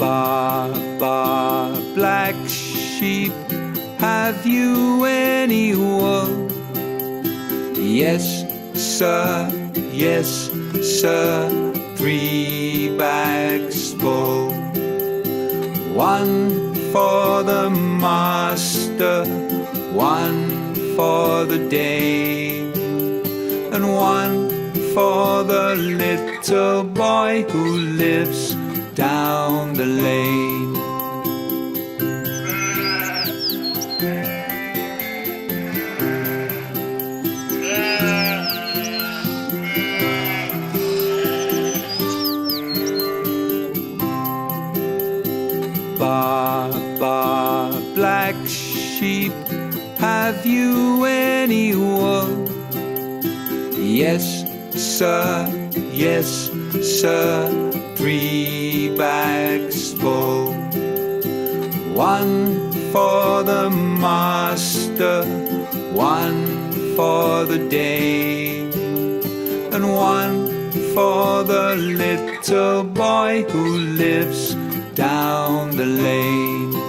Baa, baa, black sheep, have you any wool? Yes, sir, yes, sir, 3 bags full. One for the master, one for the dame, and one for the little boy who lives down the lane. Baa, baa, black sheep, have you any wool? Yes, sir, yes, sir, 3 bags full. One for the master, one for the dame, and one for the little boy who lives down the lane.